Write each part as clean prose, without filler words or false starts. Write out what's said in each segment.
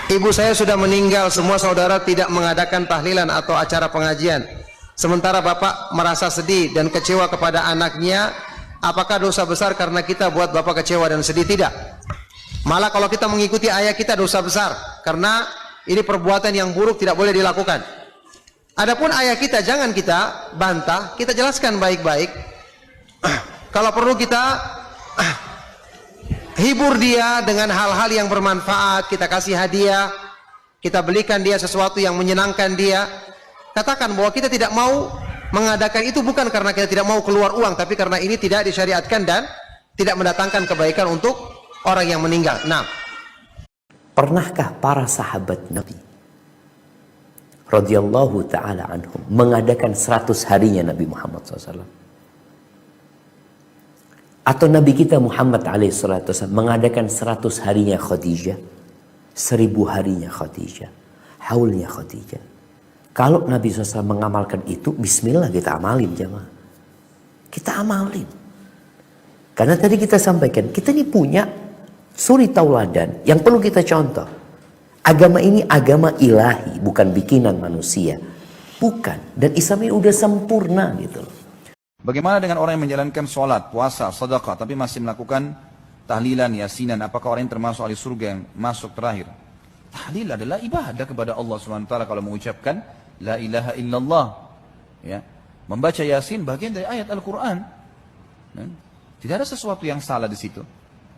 Ibu saya sudah meninggal, semua saudara tidak mengadakan tahlilan atau acara pengajian. Sementara bapak merasa sedih dan kecewa kepada anaknya. Apakah dosa besar karena kita buat bapak kecewa dan sedih? Tidak. Malah kalau kita mengikuti ayah kita dosa besar, karena ini perbuatan yang buruk, tidak boleh dilakukan. Adapun ayah kita jangan kita bantah, kita jelaskan baik-baik. Kalau perlu kita hibur dia dengan hal-hal yang bermanfaat, kita kasih hadiah, kita belikan dia sesuatu yang menyenangkan dia. Katakan bahwa kita tidak mau mengadakan itu bukan karena kita tidak mau keluar uang, tapi karena ini tidak disyariatkan dan tidak mendatangkan kebaikan untuk orang yang meninggal. Nah, pernahkah para sahabat Nabi radhiyallahu ta'ala anhum mengadakan 100 harinya Nabi Muhammad SAW? Atau Nabi kita Muhammad alaihissalam mengadakan 100 harinya Khadijah, 1000 harinya Khadijah, haulnya Khadijah? Kalau Nabi SAW mengamalkan itu, bismillah kita amalin jamaah. Kita amalin. Karena tadi kita sampaikan, kita ini punya suri tauladan yang perlu kita contoh. Agama ini agama ilahi, bukan bikinan manusia. Bukan. Dan Islam ini udah sempurna gitu loh. Bagaimana dengan orang yang menjalankan sholat, puasa, sedekah, tapi masih melakukan tahlilan, yasinan? Apakah orang yang termasuk ahli surga yang masuk terakhir? Tahlil adalah ibadah kepada Allah SWT kalau mengucapkan la ilaha illallah. Ya. Membaca yasin bagian dari ayat Al-Quran. Tidak ada sesuatu yang salah di situ.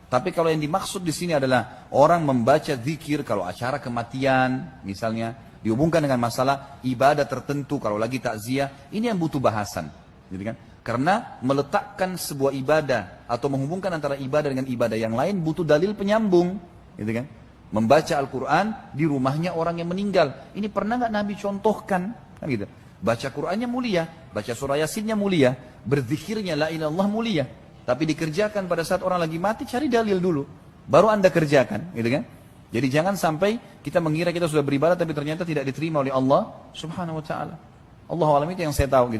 Tapi kalau yang dimaksud di sini adalah orang membaca zikir kalau acara kematian, misalnya dihubungkan dengan masalah ibadah tertentu, kalau lagi takziah, ini yang butuh bahasan, gitu kan? Karena meletakkan sebuah ibadah atau menghubungkan antara ibadah dengan ibadah yang lain butuh dalil penyambung, gitu kan? Membaca Al-Quran di rumahnya orang yang meninggal, ini pernah nggak Nabi contohkan? Kan gitu. Baca Qurannya mulia, baca surah Yasinnya mulia, berzikirnya la ilaha illallah mulia. Tapi dikerjakan pada saat orang lagi mati, cari dalil dulu, baru Anda kerjakan, gitu kan? Jadi jangan sampai kita mengira kita sudah beribadah tapi ternyata tidak diterima oleh Allah Subhanahu wa taala. Allahu a'lam, itu yang saya tahu, gitu kan?